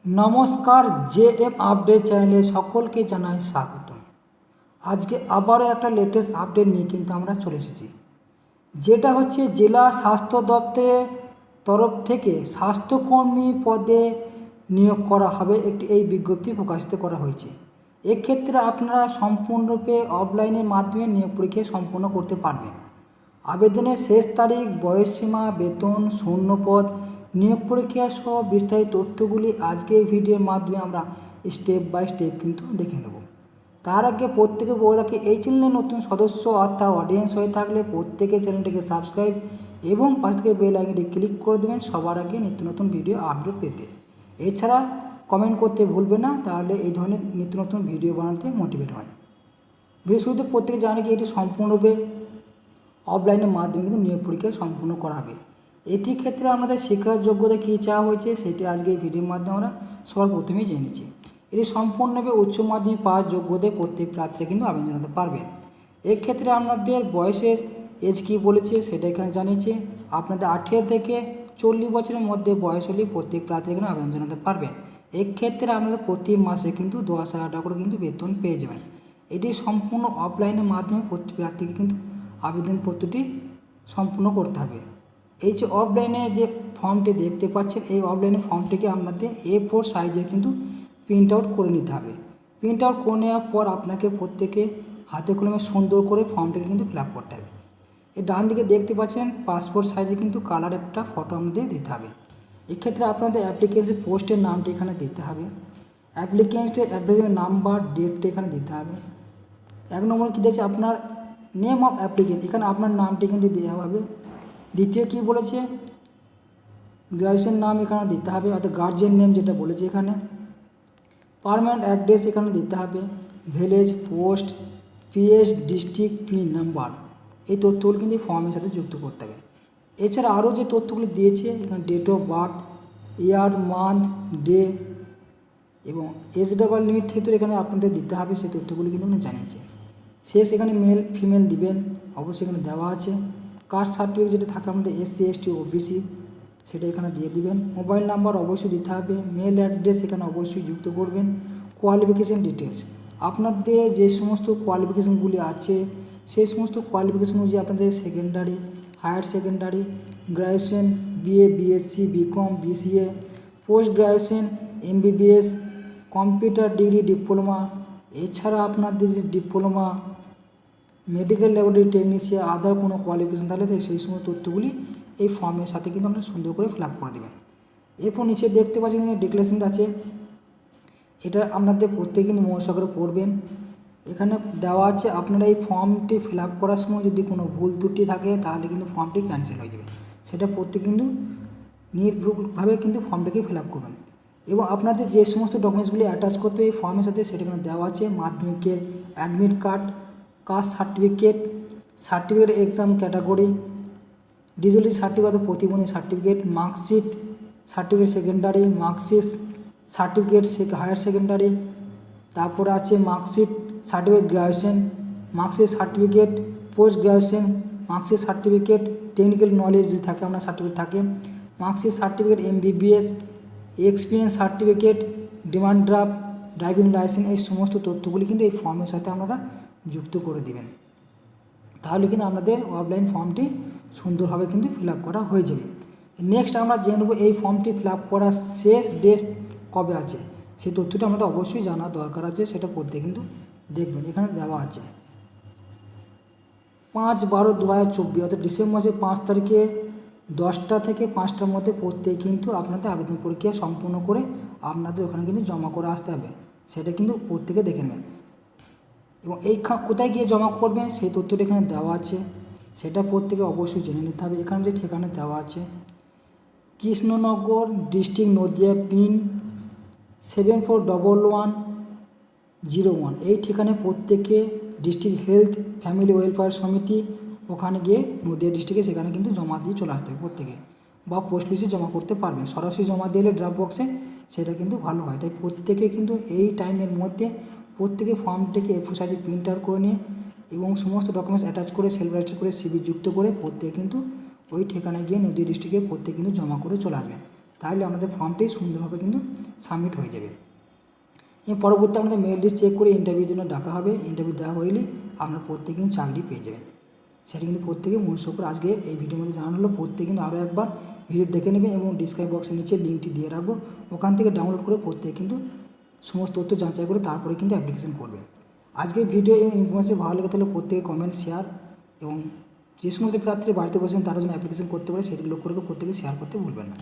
নমস্কার, JM update চ্যানেলে সকলকে জানাই স্বাগতম। আজকে আবারও একটা লেটেস্ট আপডেট নিয়ে কিন্তু আমরা চলে এসেছি, যেটা হচ্ছে জেলা স্বাস্থ্য দপ্তরের তরফ থেকে স্বাস্থ্যকর্মী পদে নিয়োগ করা হবে। এই বিজ্ঞপ্তি প্রকাশিত করা হয়েছে। এক্ষেত্রে আপনারা সম্পূর্ণরূপে অফলাইনের মাধ্যমে নিয়োগ পরীক্ষা সম্পন্ন করতে পারবেন। আবেদনের শেষ তারিখ, বয়সসীমা, বেতন, শূন্যপদ, নিয়োগ পরীক্ষা সহ বিস্তারিত তথ্যগুলি আজকে এই ভিডিওর মাধ্যমে আমরা স্টেপ বাই স্টেপ কিন্তু দেখে নেব। তার আগে প্রত্যেকে বলে রাখি, এই চ্যানেলে নতুন সদস্য অর্থাৎ অডিয়েন্স হয়ে থাকলে প্রত্যেকে চ্যানেলটিকে সাবস্ক্রাইব এবং পাশ থেকে বেল আইকনটি ক্লিক করে দেবেন সবার আগে নিত্য নতুন ভিডিও আপলোড পেতে। এছাড়া কমেন্ট করতে ভুলবে না, তাহলে এই ধরনের নিত্য নতুন ভিডিও বানাতে মোটিভেট হয়। ভিডিও শুরুতে প্রত্যেকে জানে কি এটি সম্পূর্ণরূপে অফলাইনের মাধ্যমে কিন্তু নিয়োগ পরীক্ষা সম্পূর্ণ করা হবে। এটির ক্ষেত্রে আমাদের শিক্ষার যোগ্যতা কী চাওয়া হয়েছে সেটি আজকে এই ভিডিওর মাধ্যমে আমরা সবার প্রথমেই জেনেছি। এটি সম্পূর্ণভাবে উচ্চ মাধ্যমিক পাস যোগ্যতায় প্রত্যেক প্রার্থীরা কিন্তু আবেদন জানাতে পারবেন। এক্ষেত্রে আপনাদের বয়সের এজ কী বলেছে সেটা এখানে জানিয়েছে। আপনাদের 18 থেকে 40 বছরের মধ্যে বয়স হলে প্রত্যেক প্রার্থী এখানে আবেদন জানাতে পারবেন। এক্ষেত্রে আপনাদের প্রতি মাসে কিন্তু 10,000 টাকা করে কিন্তু বেতন পেয়ে যাবেন। এটি সম্পূর্ণ অফলাইনের মাধ্যমে প্রত্যেক প্রার্থীকে কিন্তু আবেদনপত্রটি সম্পূর্ণ করতে হবে। এই যে অফলাইনে যে ফর্মটি দেখতে পাচ্ছেন, এই অফলাইনে ফর্মটিকে আপনাদের A4 সাইজের কিন্তু প্রিন্ট আউট করে নিতে হবে। প্রিন্ট আউট করে নেওয়ার পর আপনাকে প্রত্যেকে হাতে কলমে সুন্দর করে ফর্মটিকে কিন্তু ফিল আপ করতে হবে। এই ডান দিকে দেখতে পাচ্ছেন পাসপোর্ট সাইজে কিন্তু কালার একটা ফটো আমাদের দিতে হবে। এক্ষেত্রে আপনাদের অ্যাপ্লিকেশন পোস্টের নামটি এখানে দিতে হবে। অ্যাপ্লিকেশন নাম্বার, ডেটটা এখানে দিতে হবে। 1 নম্বরে কী দিয়েছে আপনার নেম অফ অ্যাপ্লিকেন্ট, এখানে আপনার নামটি কিন্তু দেওয়া হবে। দ্বিতীয় কী বলেছে, গ্রাজুয়েশন নাম এখানে দিতে হবে, অর্থাৎ গার্জিয়ান নেম যেটা বলেছে এখানে। পারমানেন্ট অ্যাড্রেস এখানে দিতে হবে, village, post, PS, district, pin number, এই তথ্যগুলো কিন্তু ফর্মের সাথে যুক্ত করতে হবে। এছাড়া আরও যে তথ্যগুলো দিয়েছে এখানে date of birth, year, month, day এবং এজ ডাবল লিমিট ক্ষেত্রে এখানে আপনাদের দিতে হবে, সেই তথ্যগুলি কিন্তু জানিয়েছে। শেষ এখানে মেল ফিমেল দিবেন, অবশ্যই এখানে দেওয়া আছে। কাস্ট সার্টিফিকেট যেটা থাকে আমাদের SC ST OBC সেটা এখানে দিয়ে দিবেন। মোবাইল নাম্বার অবশ্যই দিতে হবে। মেল অ্যাড্রেস এখানে অবশ্যই যুক্ত করবেন। কোয়ালিফিকেশান ডিটেলস, আপনাদের যে সমস্ত কোয়ালিফিকেশানগুলি আছে সেই সমস্ত কোয়ালিফিকেশান অনুযায়ী আপনাদের secondary, higher secondary, graduation, BA BSc BCom BCA, post graduation, MBBS, computer degree, diploma, এছাড়া আপনাদের যে diploma, medical laboratory technician, other কোনো কোয়ালিফিকেশান থাকলে সেই সমস্ত তথ্যগুলি এই ফর্মের সাথে কিন্তু আপনারা সুন্দর করে ফিল আপ করে দেবেন। এরপর নিচে দেখতে পাচ্ছেন এখানে ডিক্লারেশনটা আছে, এটা আপনাদের প্রত্যেকে কিন্তু মনোযোগ করে পড়বেন। এখানে দেওয়া আছে আপনারা এই ফর্মটি ফিল আপ করার সময় যদি কোনো ভুল ত্রুটি থাকে তাহলে কিন্তু ফর্মটি ক্যান্সেল হয়ে যাবে। সেটা প্রত্যেকে কিন্তু নির্ভুলভাবে কিন্তু ফর্মটাকে ফিল আপ করবেন। এবং আপনাদের যে সমস্ত ডকুমেন্টসগুলি অ্যাটাচ করতে হবে এই ফর্মের সাথে সেটা এখানে দেওয়া আছে। মাধ্যমিকের admit card, caste certificate, certificate exam category, disability certificate, প্রতিবন্ধী certificate, marksheet, certificate secondary, marksheet certificate higher secondary, তারপরে আছে marksheet certificate graduation, marksheet certificate post graduation, marksheet certificate technical knowledge যদি থাকে আপনার সার্টিফিকেট থাকে, marksheet certificate MBBS, experience certificate, demand draft, driving licence, এই সমস্ত তথ্যগুলি কিন্তু এই ফর্মের সাথে আপনারা যুক্ত করে দেবেন। তাহলে কিন্তু আপনাদের অফলাইন ফর্মটি সুন্দরভাবে কিন্তু ফিল আপ করা হয়ে যাবে। নেক্সট আমরা জেনে নেব এই ফর্মটি ফিল আপ করার শেষ ডেট কবে আছে, সেই তথ্যটা আমাদের অবশ্যই জানা দরকার আছে। সেটা পড়তে কিন্তু দেখবেন এখানে দেওয়া আছে 5/12/2024, অর্থাৎ ডিসেম্বর মাসের 5 তারিখে 10টা থেকে 5টার মধ্যে প্রত্যেকে কিন্তু আপনাদের আবেদন প্রক্রিয়া সম্পূর্ণ করে আপনাদের ওখানে কিন্তু জমা করে আসতে হবে। সেটা কিন্তু প্রত্যেকে দেখে নেবেন। এবং এই কোথায় গিয়ে জমা করবেন সেই তথ্যটা এখানে দেওয়া আছে, সেটা প্রত্যেকে অবশ্যই জেনে নিতে হবে। এখানে যে ঠিকানা দেওয়া আছে, কৃষ্ণনগর ডিস্ট্রিক্ট, নদিয়া, পিন 741101, এই ঠিকানায় প্রত্যেকে ডিস্ট্রিক্ট হেলথ ফ্যামিলি ওয়েলফেয়ার সমিতি, ওখানে গিয়ে নদিয়া ডিস্ট্রিক্টে সেখানে কিন্তু জমা দিয়ে চলে আসতে হবে প্রত্যেকে, বা পোস্ট অফিসে জমা করতে পারবেন। সরাসরি জমা দিলে ড্রপ বক্সে সেটা কিন্তু ভালো হয়। তাই প্রত্যেকে কিন্তু এই টাইমের মধ্যে প্রত্যেকে ফর্মটিকে A4 সাইজে প্রিন্ট আউট করে নিয়ে এবং সমস্ত ডকুমেন্টস অ্যাটাচ করে সেলফ অ্যাটাচ করে CV যুক্ত করে প্রত্যেকে কিন্তু ওই ঠিকানায় গিয়ে নদীয়া ডিস্ট্রিক্টে প্রত্যেকে কিন্তু জমা করে চলে আসবে। তাহলে আমাদের ফর্মটি সুন্দরভাবে কিন্তু সাবমিট হয়ে যাবে। এর পরবর্তী আমাদের মেল লিস্ট চেক করে ইন্টারভিউর জন্য ডাকা হবে। ইন্টারভিউ দেওয়া হইলে আপনারা প্রত্যেকে কিন্তু চাকরি পেয়ে যাবেন। সেটা কিন্তু প্রত্যেকে মনোযোগ করে আজকে এই ভিডিওর মধ্যে জানানো হলো। প্রত্যেকে কিন্তু আরও একবার ভিডিও দেখে নেবেন এবং ডিসক্রিপশন বক্সের নিচে লিঙ্কটি দিয়ে রাখবো, ওখান থেকে ডাউনলোড করে প্রত্যেকে কিন্তু সমস্ত তথ্য যাচাই করে তারপরে কিন্তু অ্যাপ্লিকেশন করবে। আজকের ভিডিও এবং ইনফরমেশন ভালো লেগে থাকলে প্রত্যেকে কমেন্ট শেয়ার এবং যে সমস্ত প্রার্থীরা বাড়িতে বসেছেন তারা যেন অ্যাপ্লিকেশন করতে পারে সেগুলো করে প্রত্যেকে শেয়ার করতে ভুলবেন না।